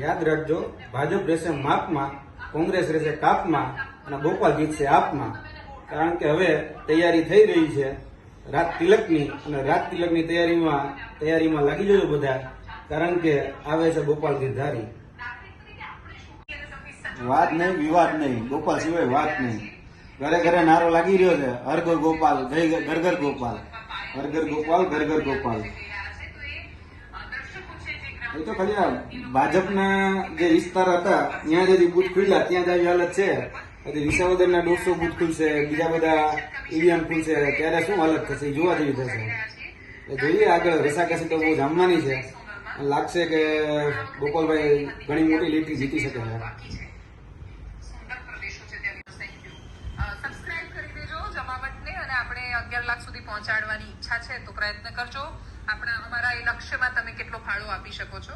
યાદ રાખજો, ભાજપ રહેશે માપમાં, કોંગ્રેસ રહેશે કાપમાં અને ગોપાલ જીતશે આપમાં. કારણ કે હવે તૈયારી થઈ રહી છે રાત તિલકની, અને રાત તિલકની તૈયારીમાં લાગી જજો બધા, કારણ કે આવે છે ગોપાલ ગિરધારી. વાત નહીં, વિવાદ નહીં, ગોપાલ સિવાય વાત નહીં. ઘરે ઘરે નારો લાગી રહ્યો છે, હર ઘર ગોપાલ, ઘર ઘર ગોપાલ, હર ઘર ગોપાલ, ઘર ઘર ગોપાલ. એ તો ખાલી આ ભાજપના જે વિસ્તાર હતા ત્યાં સુધી બુથ ખુલ્યા ત્યાં જ આવી હાલત છે. હજી વિસાવદરના 150 બુથ ખુલશે, બીજા બધા ઈવીએમ ખુલશે, ત્યારે શું હાલત થશે જોવા જેવી થશે. જોઈએ આગળ રસાકસી તો બહુ જામવાની છે. લાગશે કે ગોપાલભાઈ ઘણી મોટી લીડથી જીતી શકે છે. સબસ્ક્રાઇબ કરી દેજો જમાવટને, અને આપણે 11 લાખ સુધી પહોંચાડવાની ઈચ્છા છે તો પ્રયત્ન કરજો. અમારા એ લક્ષ્યમાં તમે કેટલો ફાળો આપી શકો છો.